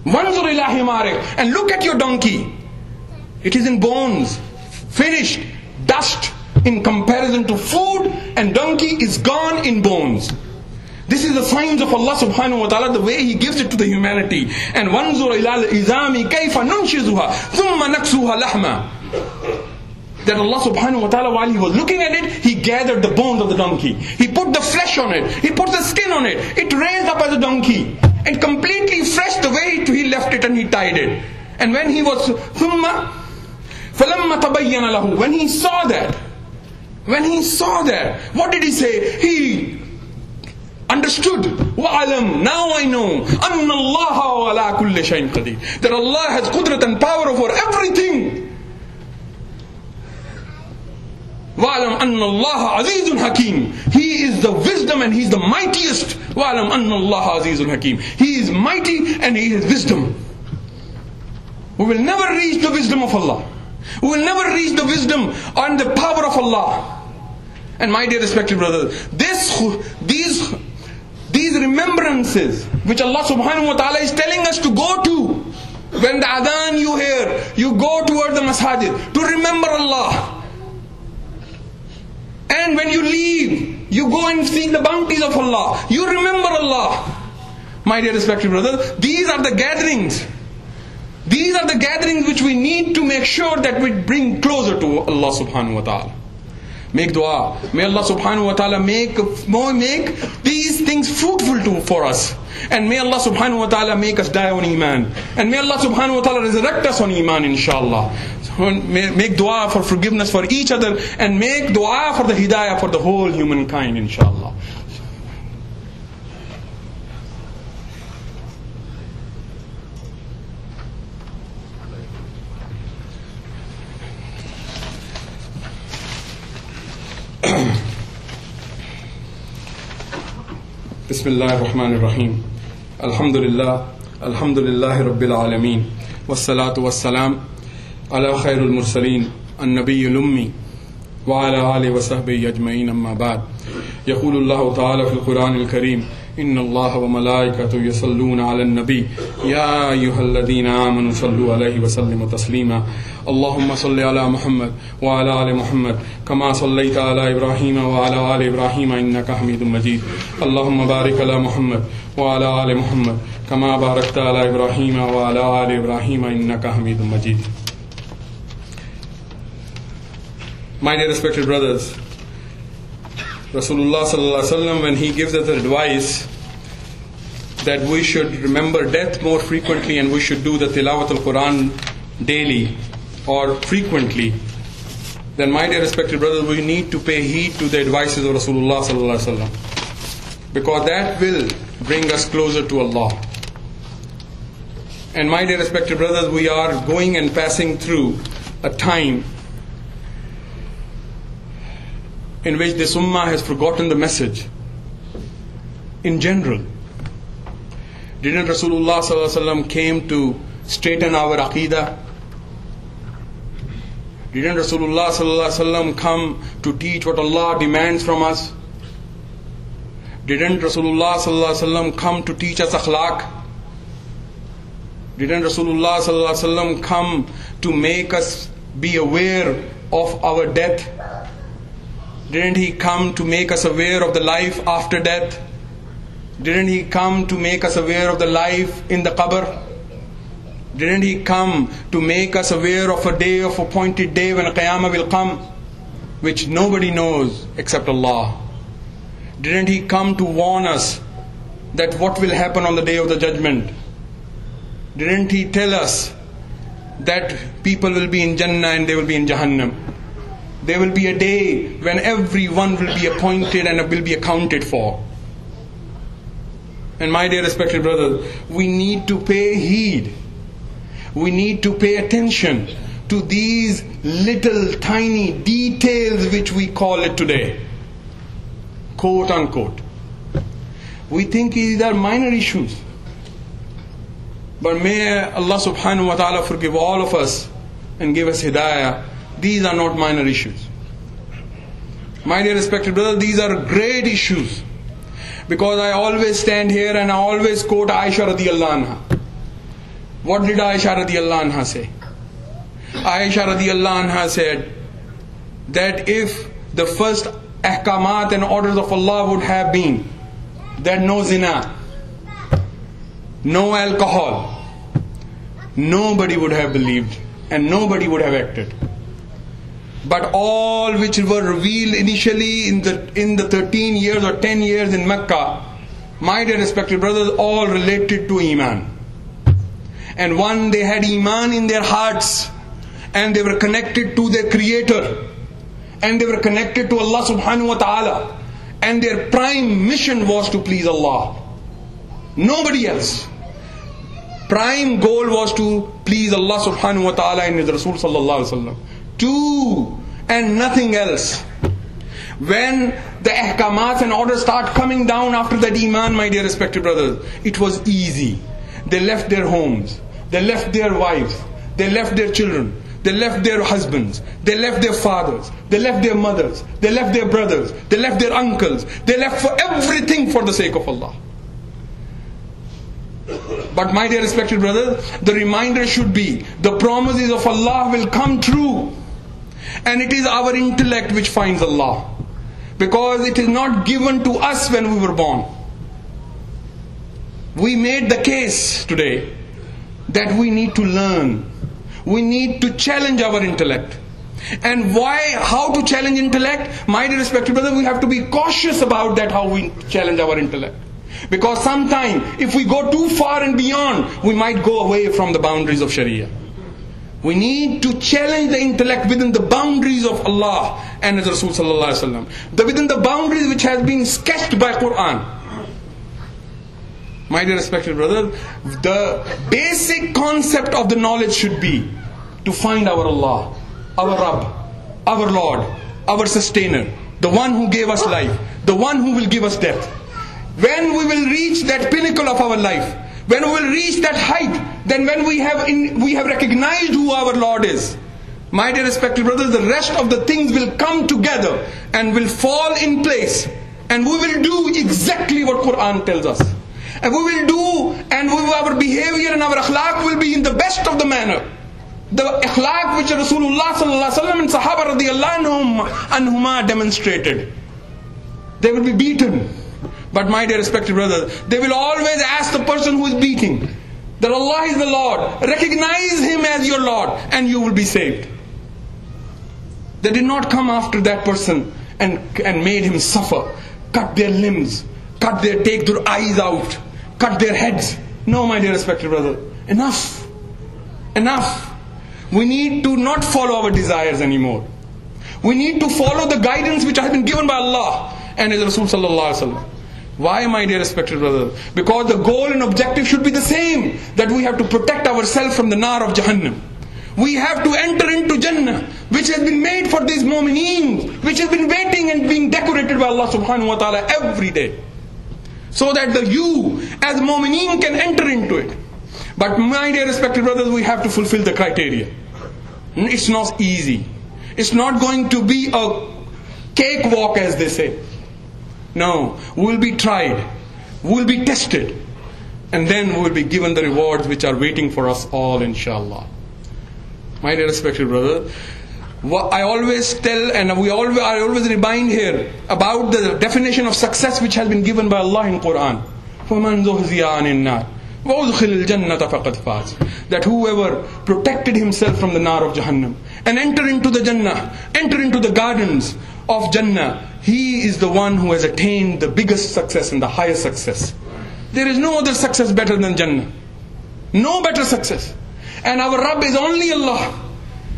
وَانْظُرْ إِلَىٰ حِمَارِكَ, and look at your donkey. It is in bones, finished, dust in comparison to food, and donkey is gone in bones. This is the signs of Allah subhanahu wa ta'ala, the way He gives it to the humanity. And وَانْظُرْ إِلَىٰ الْإِزَامِ كَيْفَ نُنْشِزُهَا ثُمَّ نَكْسُوهَا لَحْمًا. That Allah subhanahu wa ta'ala, while He was looking at it, He gathered the bones of the donkey. He put the flesh on it. He put the skin on it. It raised up as a donkey. And completely fresh the way He left it, and He tied it. And when He was ثُمَّ فَلَمَّ تَبَيَّنَ لَهُ, when He saw that, what did He say? He understood. وَعَلَمْ, now I know, أَنَّ اللَّهَ وَعَلَىٰ كُلِّ شَيْءٍ قَدِيرٌ, that Allah has qudrat and power over everything. وَعَلَمْ أَنَّ اللَّهَ عَزِيزٌ حَكِيمٌ, He is the wisdom and He is the mightiest. وَعَلَمْ أَنَّ اللَّهَ عَزِيزٌ حَكِيمٌ, He is mighty and He is wisdom. We will never reach the wisdom of Allah. We will never reach the wisdom and the power of Allah. And my dear respected brothers, these remembrances which Allah subhanahu wa ta'ala is telling us to go to, when the adhan you hear, you go toward the masajid to remember Allah. And when you leave, you go and seek the bounties of Allah. You remember Allah. My dear respected brothers, these are the gatherings. These are the gatherings which we need to make sure that we bring closer to Allah subhanahu wa ta'ala. Make dua. May Allah subhanahu wa ta'ala make these things fruitful for us. And may Allah subhanahu wa ta'ala make us die on iman. And may Allah subhanahu wa ta'ala resurrect us on iman, inshallah. So make dua for forgiveness for each other, and make dua for the hidayah for the whole humankind, inshallah. بسم الله الرحمن الرحيم. الحمد لله رب العالمين، والصلاة والسلام على خير المرسلين النبي الأمي وعلى آله وصحبه أجمعين، أما بعد. يقول الله تعالى في القرآن الكريم: إن الله وملائكته يصلون على النبي يا أيها الذين آمنوا صلوا عليه وسلموا تسليما. اللهم صل على محمد وعلى آل محمد كما صليت على إبراهيم وعلى آل إبراهيم إنك حميد مجيد. اللهم بارك على محمد وعلى آل محمد كما باركت على إبراهيم وعلى آل إبراهيم إنك حميد مجيد. My dear respected brothers, Rasulullah sallallahu alaihi wasallam, when he gives us advice that we should remember death more frequently and we should do the tilawat al-Quran daily or frequently, then my dear respected brothers, we need to pay heed to the advices of Rasulullah sallallahu alaihi wasallam, because that will bring us closer to Allah. And my dear respected brothers, we are going and passing through a time in which this ummah has forgotten the message in general. Didn't Rasulullah sallallahu alaihi wasallam came to straighten our aqidah? Didn't Rasulullah sallallahu alaihi wasallam come to teach what Allah demands from us? Didn't Rasulullah sallallahu alaihi wasallam come to teach us akhlaq? Didn't Rasulullah sallallahu alaihi wasallam come to make us be aware of our death? Didn't He come to make us aware of the life after death? Didn't He come to make us aware of the life in the qabr? Didn't He come to make us aware of a day, of appointed day when Qiyamah will come, which nobody knows except Allah? Didn't He come to warn us that what will happen on the day of the judgment? Didn't He tell us that people will be in Jannah and they will be in Jahannam? There will be a day when everyone will be appointed and will be accounted for. And my dear respected brothers, we need to pay heed. We need to pay attention to these little tiny details which we call it today, quote unquote. We think these are minor issues. But may Allah subhanahu wa ta'ala forgive all of us and give us hidayah. These are not minor issues. My dear respected brothers, these are great issues. Because I always stand here and I always quote Aisha radiyallahu anha. What did Aisha radiallahu anha say? Aisha radiallahu anha said that if the first ahkamat and orders of Allah would have been that no zina, no alcohol, nobody would have believed and nobody would have acted. But all which were revealed initially in the 13 years or 10 years in Mecca, my dear respected brothers, all related to Iman. And one, they had Iman in their hearts, and they were connected to their Creator, and they were connected to Allah subhanahu wa ta'ala, and their prime mission was to please Allah. Nobody else. Prime goal was to please Allah subhanahu wa ta'ala and His Rasul sallallahu alaihi wasallam. Two, and nothing else. When the ahkamats and orders start coming down after that Iman, my dear respected brothers, it was easy. They left their homes, they left their wives, they left their children, they left their husbands, they left their fathers, they left their mothers, they left their brothers, they left their uncles, they left for everything for the sake of Allah. But my dear respected brothers, the reminder should be, the promises of Allah will come true. And it is our intellect which finds Allah. Because it is not given to us when we were born. We made the case today that we need to learn. We need to challenge our intellect. And why? How to challenge intellect? My dear respected brothers, we have to be cautious about that, how we challenge our intellect. Because sometimes, if we go too far and beyond, we might go away from the boundaries of Sharia. We need to challenge the intellect within the boundaries of Allah and His Rasul sallallahu alaihi wasallam. Within the boundaries which has been sketched by Quran. My dear respected brother, the basic concept of the knowledge should be to find our Allah, our Rabb, our Lord, our Sustainer, the one who gave us life, the one who will give us death. When we will reach that pinnacle of our life, when we will reach that height, then when we have recognized who our Lord is, my dear respected brothers, the rest of the things will come together and will fall in place, and we will do exactly what Quran tells us. And we will do, and our behavior and our akhlaq will be in the best of the manner. The akhlaq which Rasulullah sallallahu alaihi wasallam and Sahaba radiyallahu anhuma demonstrated. They will be beaten. But my dear respected brothers, they will always ask the person who is beating that Allah is the Lord. Recognize Him as your Lord and you will be saved. They did not come after that person and made him suffer, cut their limbs, take their eyes out, cut their heads. No, my dear respected brother, enough. Enough. We need to not follow our desires anymore. We need to follow the guidance which has been given by Allah and His Rasul sallallahu alaihi wasallam. Why, my dear respected brother? Because the goal and objective should be the same, that we have to protect ourselves from the nar of Jahannam. We have to enter into Jannah, which has been made for these mu'mineen, which has been waiting and being decorated by Allah subhanahu wa ta'ala every day. So that you as mu'mineen can enter into it. But my dear respected brothers, we have to fulfill the criteria. It's not easy. It's not going to be a cakewalk, as they say. No, we will be tried, we will be tested, and then we will be given the rewards which are waiting for us all, inshallah. My dear respected brother, I always tell, and I always remind here about the definition of success which has been given by Allah in Quran. فَمَنْ زُهْزِيَ عَنِ النَّارِ وَأُدْخِلَ الْجَنَّةَ فَقَدْ فَازَ. That whoever protected himself from the nar of Jahannam and enter into the Jannah, enter into the gardens of Jannah, he is the one who has attained the biggest success and the highest success. There is no other success better than Jannah. No better success. And our Rabb is only Allah.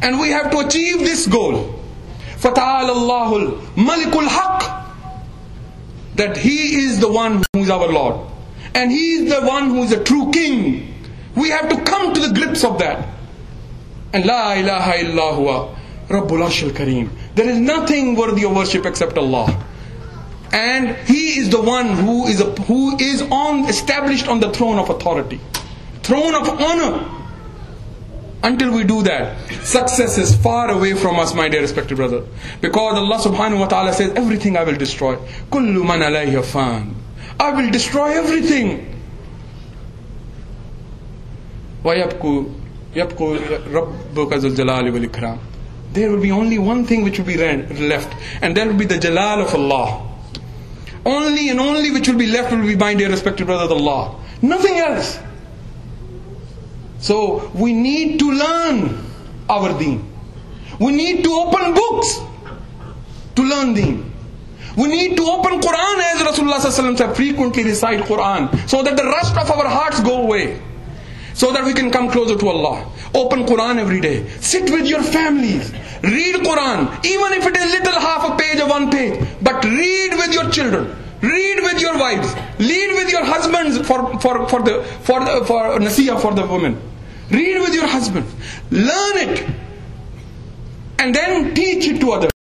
And we have to achieve this goal. فَتَعَالَ اللَّهُ الْمَلِكُ الْحَقِّ. That He is the one who is our Lord. And He is the one who is a true King. We have to come to the grips of that. And La ilaha illa huwa Rabbul Arshil Kareem. There is nothing worthy of worship except Allah. And He is the one who is established on the throne of authority, throne of honor. Until we do that, success is far away from us, my dear respected brother. Because Allah subhanahu wa ta'ala says, everything I will destroy. Kullu man alayha fan. I will destroy everything. وَيَبْقُوا رَبُّكَ ذُو الْجَلَالِ وَالْإِكْرَامِ. There will be only one thing which will be left, and that will be the Jalal of Allah. Only and only which will be left will be, my dear respected brothers, Allah. Nothing else. So we need to learn our deen. We need to open books to learn deen. We need to open Quran, as Rasulullah ﷺ said, frequently recite Quran, so that the rust of our hearts go away, so that we can come closer to Allah. Open Quran every day. Sit with your families. Read Quran, even if it is little, half a page or one page. But read with your children. Read with your wives. Read with your husbands for nasiyah for the women. Read with your husband. Learn it, and then teach it to others.